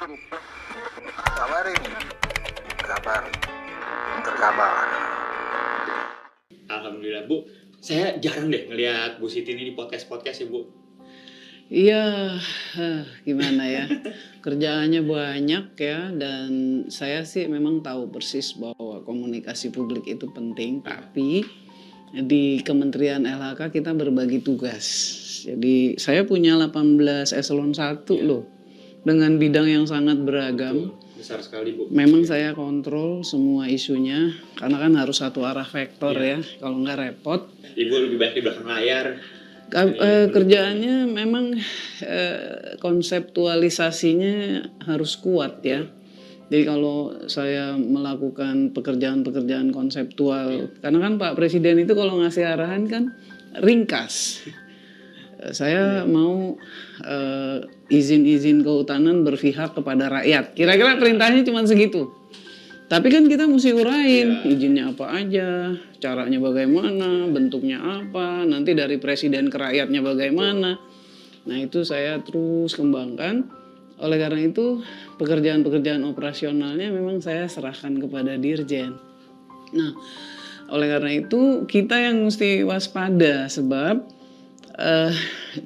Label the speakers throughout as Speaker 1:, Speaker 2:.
Speaker 1: Kabarin. Kabar. Terkabar.
Speaker 2: Alhamdulillah Bu, saya jarang deh ngelihat Bu Siti ini di podcast-podcast ya Bu.
Speaker 3: Iya, gimana ya, kerjaannya banyak ya, dan saya sih memang tahu persis bahwa komunikasi publik itu penting, tapi di Kementerian LHK kita berbagi tugas. Jadi saya punya 18 eselon 1 loh, dengan bidang yang sangat beragam.
Speaker 2: Besar sekali Bu.
Speaker 3: Memang saya kontrol semua isunya, karena kan harus satu arah vektor ya, kalau nggak repot.
Speaker 2: Ibu lebih baik di belakang layar.
Speaker 3: Kerjaannya memang konseptualisasinya harus kuat ya. Jadi kalau saya melakukan pekerjaan-pekerjaan konseptual, karena kan Pak Presiden itu kalau ngasih arahan kan ringkas. Saya mau izin-izin kehutanan berpihak kepada rakyat. Kira-kira perintahnya cuma segitu. Tapi kan kita mesti urain izinnya apa aja, caranya bagaimana, bentuknya apa, nanti dari presiden ke rakyatnya bagaimana. Nah itu saya terus kembangkan. Oleh karena itu pekerjaan-pekerjaan operasionalnya memang saya serahkan kepada Dirjen. Nah oleh karena itu kita yang mesti waspada, sebab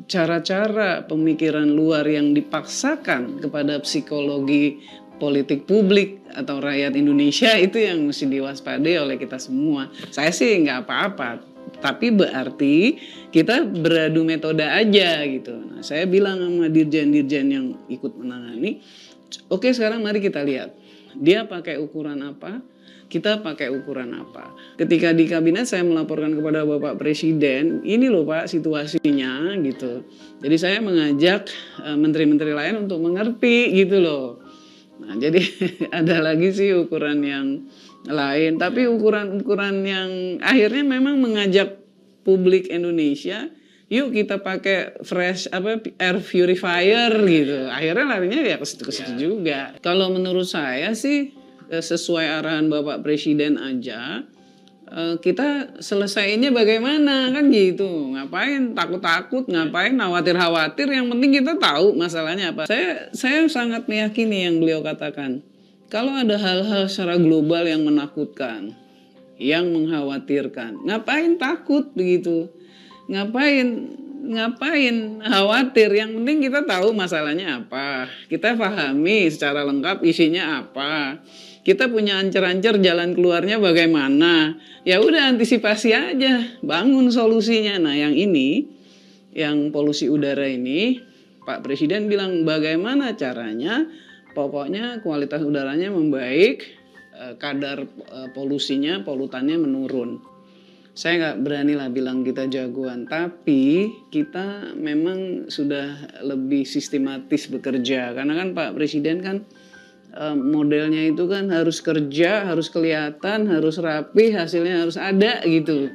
Speaker 3: cara-cara pemikiran luar yang dipaksakan kepada psikologi politik publik atau rakyat Indonesia itu yang mesti diwaspadai oleh kita semua. Saya sih nggak apa-apa, tapi berarti kita beradu metode aja gitu. Nah, saya bilang sama dirjen-dirjen yang ikut menangani, oke sekarang mari kita lihat dia pakai ukuran apa, kita pakai ukuran apa. Ketika di kabinet saya melaporkan kepada Bapak Presiden, ini loh Pak situasinya gitu. Jadi saya mengajak menteri-menteri lain untuk mengerti gitu loh. Nah, jadi ada lagi sih ukuran yang lain, tapi ukuran-ukuran yang akhirnya memang mengajak publik Indonesia, yuk kita pakai air purifier gitu. Akhirnya larinya ya ke situ juga. Kalau menurut saya sih sesuai arahan Bapak Presiden aja, kita selesainya bagaimana kan gitu. Ngapain takut-takut, ngapain khawatir-khawatir, yang penting kita tahu masalahnya apa. Saya sangat meyakini yang beliau katakan. Kalau ada hal-hal secara global yang menakutkan, yang mengkhawatirkan, ngapain takut begitu? Ngapain khawatir, yang penting kita tahu masalahnya apa. Kita pahami secara lengkap isinya apa. Kita punya ancer-ancer jalan keluarnya bagaimana. Ya udah antisipasi aja, bangun solusinya. Nah yang ini, yang polusi udara ini, Pak Presiden bilang bagaimana caranya, pokoknya kualitas udaranya membaik, kadar polusinya, polutannya menurun. Saya nggak berani lah bilang kita jagoan, tapi kita memang sudah lebih sistematis bekerja. Karena kan Pak Presiden kan modelnya itu kan harus kerja, harus kelihatan, harus rapi, hasilnya harus ada gitu.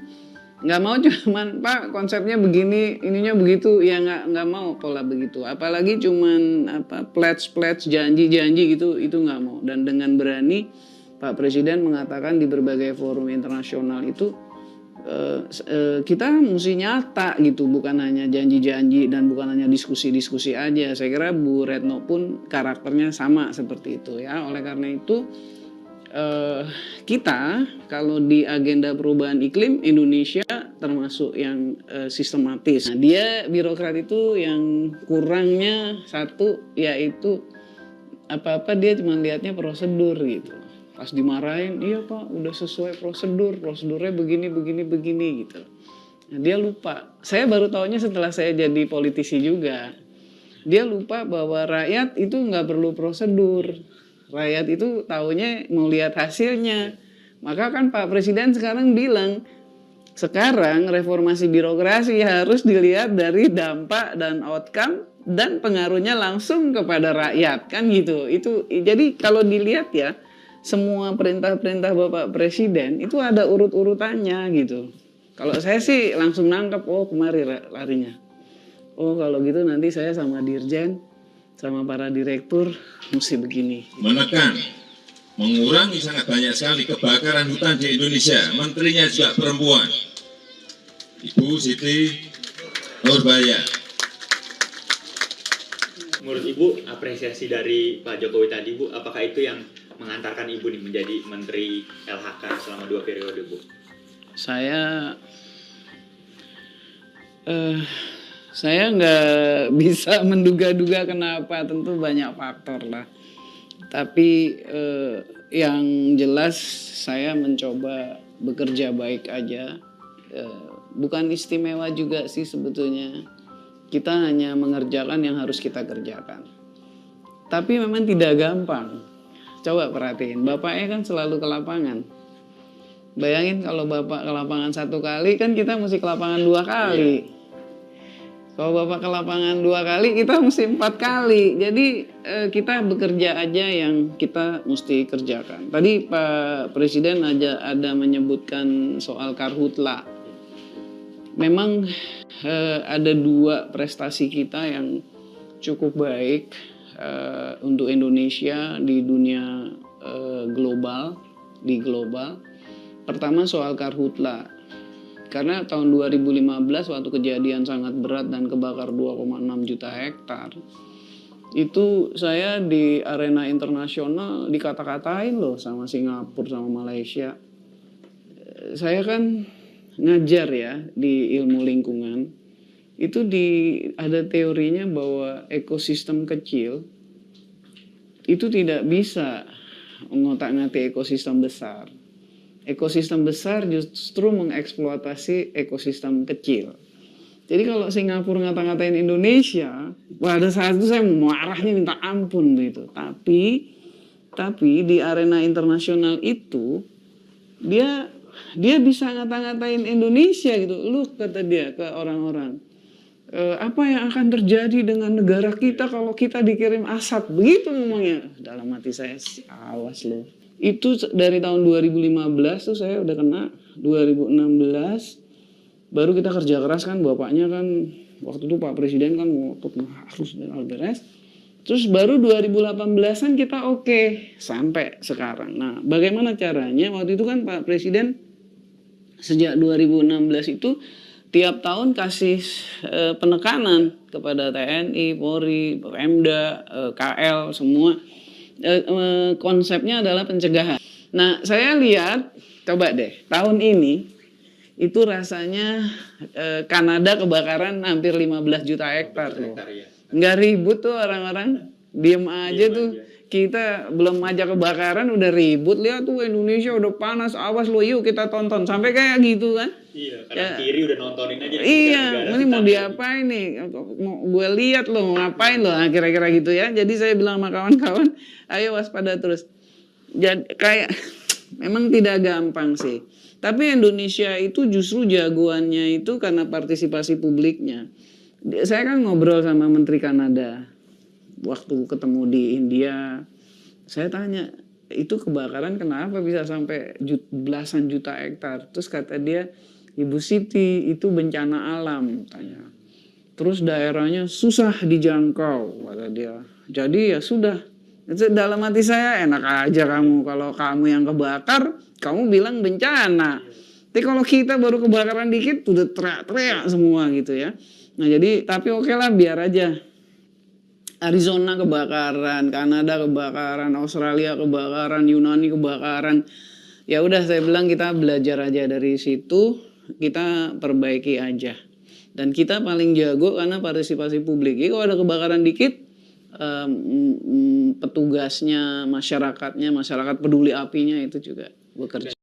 Speaker 3: Nggak mau cuman Pak konsepnya begini, ininya begitu, ya nggak mau pola begitu. Apalagi cuman pledge janji gitu, itu nggak mau. Dan dengan berani Pak Presiden mengatakan di berbagai forum internasional itu kita mesti nyata gitu, bukan hanya janji-janji dan bukan hanya diskusi-diskusi aja. Saya kira Bu Retno pun karakternya sama seperti itu ya. Oleh karena itu kita kalau di agenda perubahan iklim Indonesia termasuk yang sistematis. Nah, dia birokrat itu yang kurangnya satu, yaitu apa-apa dia cuma lihatnya prosedur gitu. Pas dimarahin, iya Pak udah sesuai prosedurnya begini gitu. Nah, dia lupa, saya baru tahunya setelah saya jadi politisi juga. Dia lupa bahwa rakyat itu nggak perlu prosedur. Rakyat itu taunya mau lihat hasilnya. Maka kan Pak Presiden sekarang bilang, sekarang reformasi birokrasi harus dilihat dari dampak dan outcome dan pengaruhnya langsung kepada rakyat, kan gitu. Itu jadi kalau dilihat ya, semua perintah-perintah Bapak Presiden itu ada urut-urutannya gitu. Kalau saya sih langsung nangkep, oh kemari larinya. Oh kalau gitu nanti saya sama Dirjen, sama para direktur mesti begini.
Speaker 4: Menekan, mengurangi sangat banyak sekali kebakaran hutan di Indonesia. Menterinya juga perempuan, Ibu Siti Nurbaya.
Speaker 2: menurut Ibu apresiasi dari Pak Jokowi tadi Bu, apakah itu yang mengantarkan Ibu nih menjadi Menteri LHK selama 2 periode Bu?
Speaker 3: Saya nggak bisa menduga-duga kenapa, tentu banyak faktor lah. Tapi yang jelas saya mencoba bekerja baik aja. Bukan istimewa juga sih sebetulnya. Kita hanya mengerjakan yang harus kita kerjakan. Tapi memang tidak gampang. Coba perhatiin, Bapaknya kan selalu ke lapangan. Bayangin kalau Bapak ke lapangan 1 kali, kan kita mesti ke lapangan 2 kali. Kalau Bapak ke lapangan 2 kali, kita mesti 4 kali. Jadi kita bekerja aja yang kita mesti kerjakan. Tadi Pak Presiden ada menyebutkan soal karhutla. Memang ada 2 prestasi kita yang cukup baik untuk Indonesia di dunia global. Pertama soal karhutla. Karena tahun 2015 waktu kejadian sangat berat dan kebakar 2,6 juta hektar. Itu saya di arena internasional dikata-katain loh sama Singapura sama Malaysia. Saya kan ngajar ya di ilmu lingkungan. Itu ada teorinya bahwa ekosistem kecil itu tidak bisa mengotak-ngatik ekosistem besar. Ekosistem besar justru mengeksploitasi ekosistem kecil. Jadi kalau Singapura ngata-ngatain Indonesia, pada saat itu saya marahnya minta ampun gitu. Tapi di arena internasional itu dia bisa ngata-ngatain Indonesia gitu. Lu kata dia ke orang-orang, apa yang akan terjadi dengan negara kita kalau kita dikirim asap, begitu ngomongnya. Dalam hati saya, awas lo. Itu dari tahun 2015 tuh saya udah kena. 2016 baru kita kerja keras kan, bapaknya kan waktu itu Pak Presiden kan ngotot harus beres. Terus baru 2018an kita oke sampai sekarang. Nah, bagaimana caranya? Waktu itu kan Pak Presiden sejak 2016 itu tiap tahun kasih penekanan kepada TNI, Polri, Pemda, KL semua. Konsepnya adalah pencegahan. Nah, saya lihat, coba deh, tahun ini itu rasanya Kanada kebakaran hampir 15 juta hektar loh. Nggak ribut tuh orang-orang, diem aja tuh. Kita belum aja kebakaran udah ribut, lihat tuh Indonesia udah panas, awas lo yuk kita tonton, sampai kayak gitu kan.
Speaker 2: Iya, kanan kiri udah nontonin aja.
Speaker 3: Iya, ini mau diapain nih? Gue lihat lo mau ngapain lo, nah, kira-kira gitu ya. Jadi saya bilang sama kawan-kawan, ayo waspada terus. Jadi kayak memang tidak gampang sih. Tapi Indonesia itu justru jagoannya itu karena partisipasi publiknya. Saya kan ngobrol sama Menteri Kanada waktu ketemu di India. Saya tanya, itu kebakaran kenapa bisa sampai belasan juta hektar? Terus kata dia, Ibu Siti, itu bencana alam, tanya. Terus daerahnya susah dijangkau, kata dia. Jadi ya sudah. Dalam hati saya, enak aja kamu. Kalau kamu yang kebakar, kamu bilang bencana. Tapi kalau kita baru kebakaran dikit, udah teriak-teriak semua gitu ya. Nah jadi, tapi oke lah, biar aja. Arizona kebakaran, Kanada kebakaran, Australia kebakaran, Yunani kebakaran. Ya udah, saya bilang kita belajar aja dari situ. Kita perbaiki aja. Dan kita paling jago karena partisipasi publik. Jadi kalau ada kebakaran dikit, petugasnya, masyarakat peduli apinya itu juga bekerja.